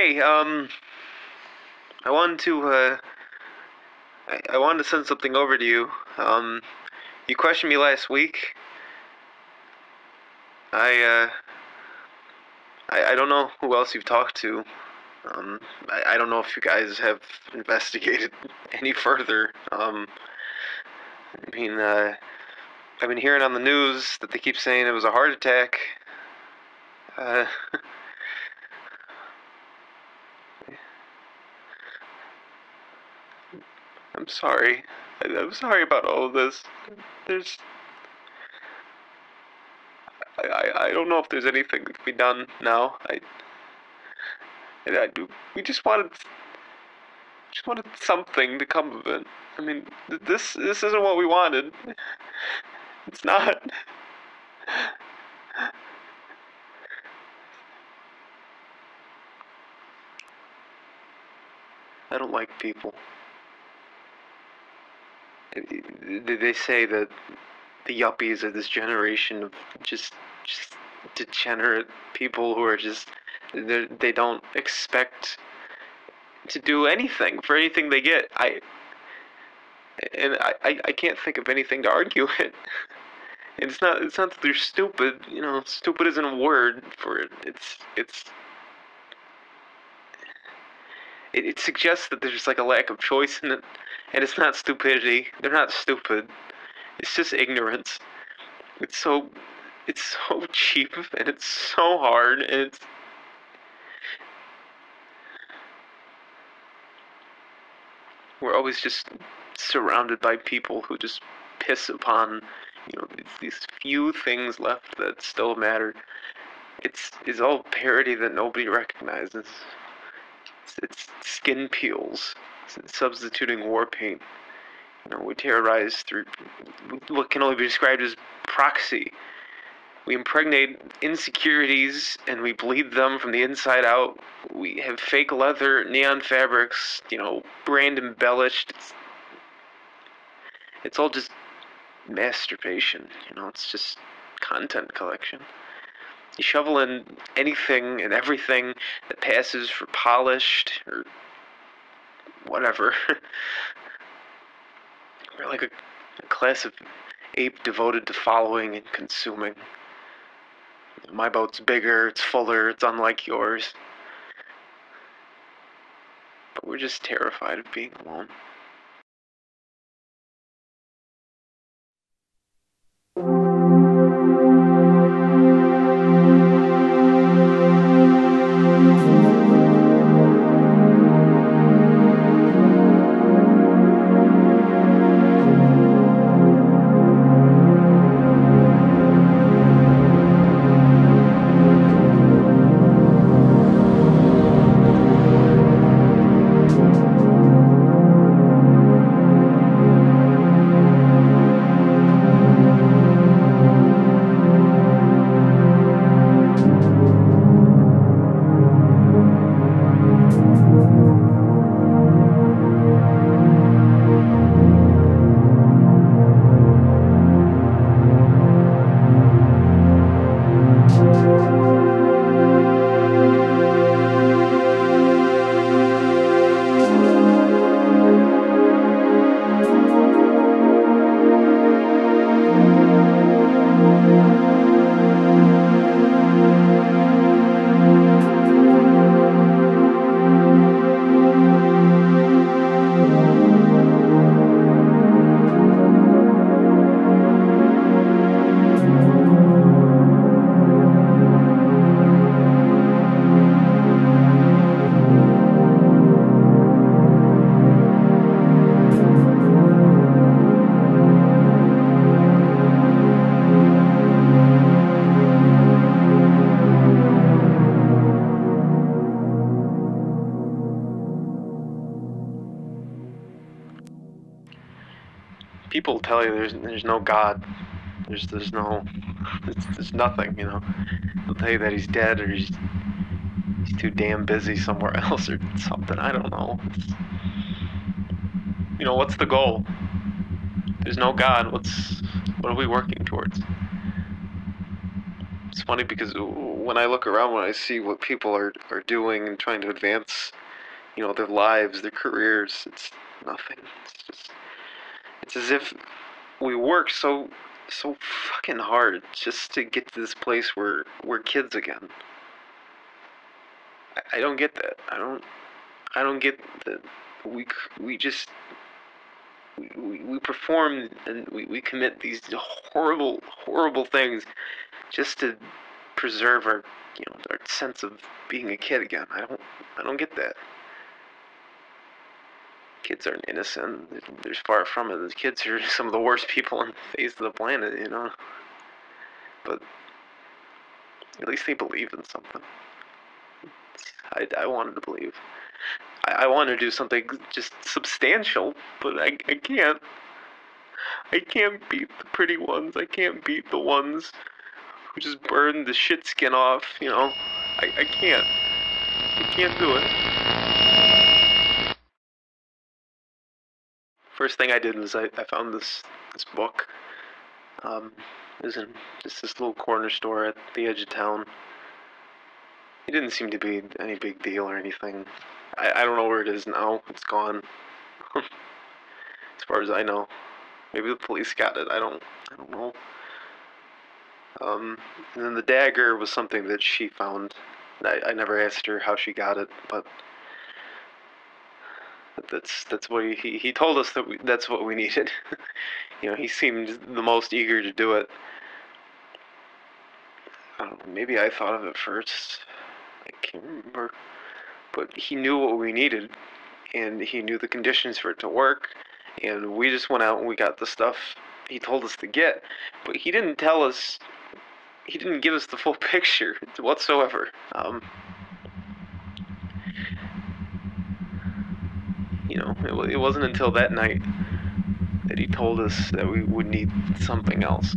Hey, I wanted to, I wanted to send something over to you. You questioned me last week. I, I don't know who else you've talked to. I don't know if you guys have investigated any further. I mean, I've been hearing on the news that they keep saying it was a heart attack. Uh, I'm sorry. I'm sorry about all of this. There's, I don't know if there's anything that can be done now. I do. We just wanted something to come of it. I mean, this isn't what we wanted. It's not. I don't like people. They say that the yuppies are this generation of just degenerate people who are just they don't expect to do anything for anything they get. I can't think of anything to argue it. And it's not that they're stupid. You know, stupid isn't a word for it. It suggests that there's like a lack of choice in it, and it's not stupidity. They're not stupid. It's just ignorance. It's so it's so cheap and it's so hard and we're always just surrounded by people who just piss upon these few things left that still matter. It's all parody that nobody recognizes. It's skin peels, it's substituting war paint. We terrorize through what can only be described as proxy. We impregnate insecurities and we bleed them from the inside out. We have fake leather, neon fabrics, brand embellished. It's all just masturbation, it's just content collection. You shovel in anything and everything that passes for polished or whatever. We're like a class of ape devoted to following and consuming. My boat's bigger, it's fuller, it's unlike yours. But we're just terrified of being alone. People tell you there's no God. There's no there's nothing. They'll tell you that he's dead or he's too damn busy somewhere else or something. I don't know. What's the goal? There's no God. What are we working towards? It's funny because when I look around, when I see what people are doing and trying to advance, their lives, their careers, it's nothing. It's as if we work so fucking hard just to get to this place where we're kids again. I don't get that. I don't get that we just we perform and we commit these horrible things just to preserve our our sense of being a kid again. I don't get that. Kids aren't innocent. There's far from it. The kids are some of the worst people on the face of the planet, But at least they believe in something. I wanted to believe. I want to do something just substantial, but I can't. I can't beat the pretty ones. I can't beat the ones who just burn the shit skin off, I can't. I can't do it. First thing I did was I found this book. It was in just this little corner store at the edge of town. It didn't seem to be any big deal or anything. I don't know where it is now. It's gone. As far as I know. Maybe the police got it. I don't know. And then the dagger was something that she found. I never asked her how she got it, but that's what he told us that's what we needed. He seemed the most eager to do it. I don't know, maybe I thought of it first. I can't remember. But he knew what we needed, and he knew the conditions for it to work, and we just went out and we got the stuff he told us to get. But he didn't tell us, he didn't give us the full picture whatsoever. It wasn't until that night that he told us that we would need something else.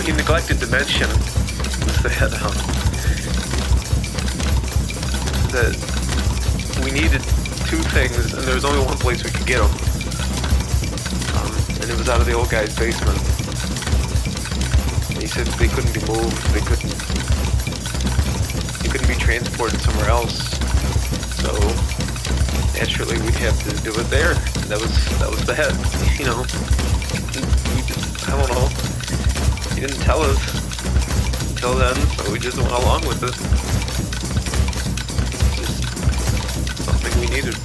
He neglected to mention that we needed two things, and there was only one place we could get them. And it was out of the old guy's basement. And he said they couldn't be moved, they couldn't be transported somewhere else. So naturally we'd have to do it there. And that was the head, We just, I don't know. He didn't tell us until then, so we just went along with it. Just something we needed.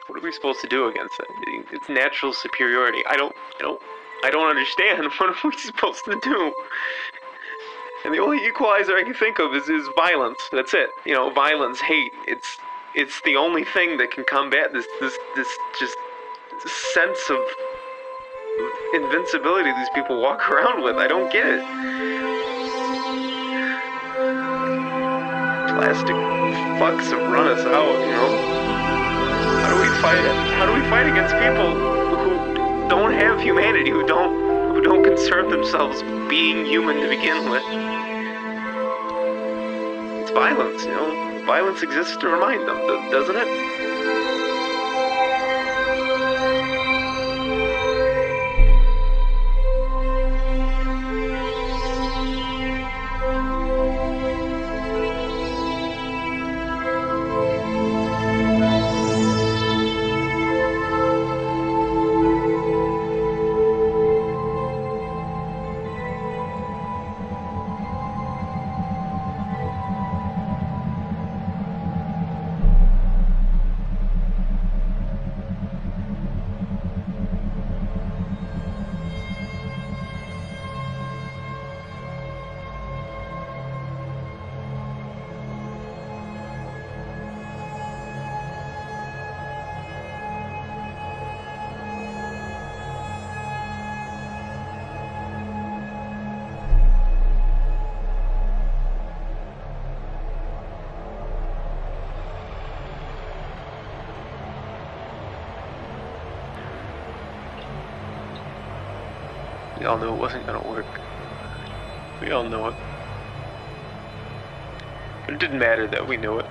What are we supposed to do against it? It's natural superiority. I don't understand. What are we supposed to do? And the only equalizer I can think of is violence. That's it. You know, violence, hate. It's the only thing that can combat this just sense of invincibility these people walk around with. I don't get it. Plastic fucks have run us out, you know? How do we fight it? How do we fight against people who don't have humanity, who don't concern themselves with being human to begin with? It's violence, you know? Violence exists to remind them, doesn't it? We all knew it wasn't gonna work. We all knew it. But it didn't matter that we knew it.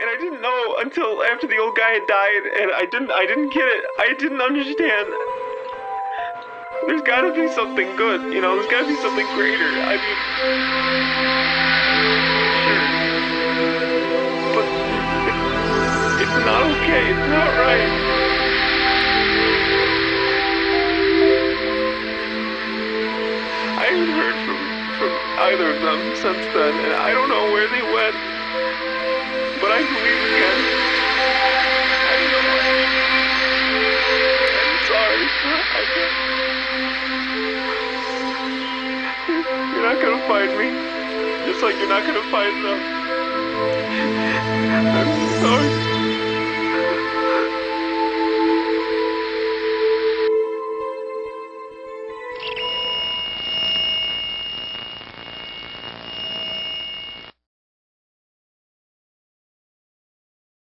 And I didn't know until after the old guy had died, and I didn't get it. I didn't understand. There's gotta be something good, you know, there's gotta be something greater. I mean, sure. But it's not okay, it's not right. I haven't heard from either of them since then, and I don't know where they went. But I believe again. I don't know. I'm sorry. You're not gonna find me. Just like you're not gonna find them. I'm sorry.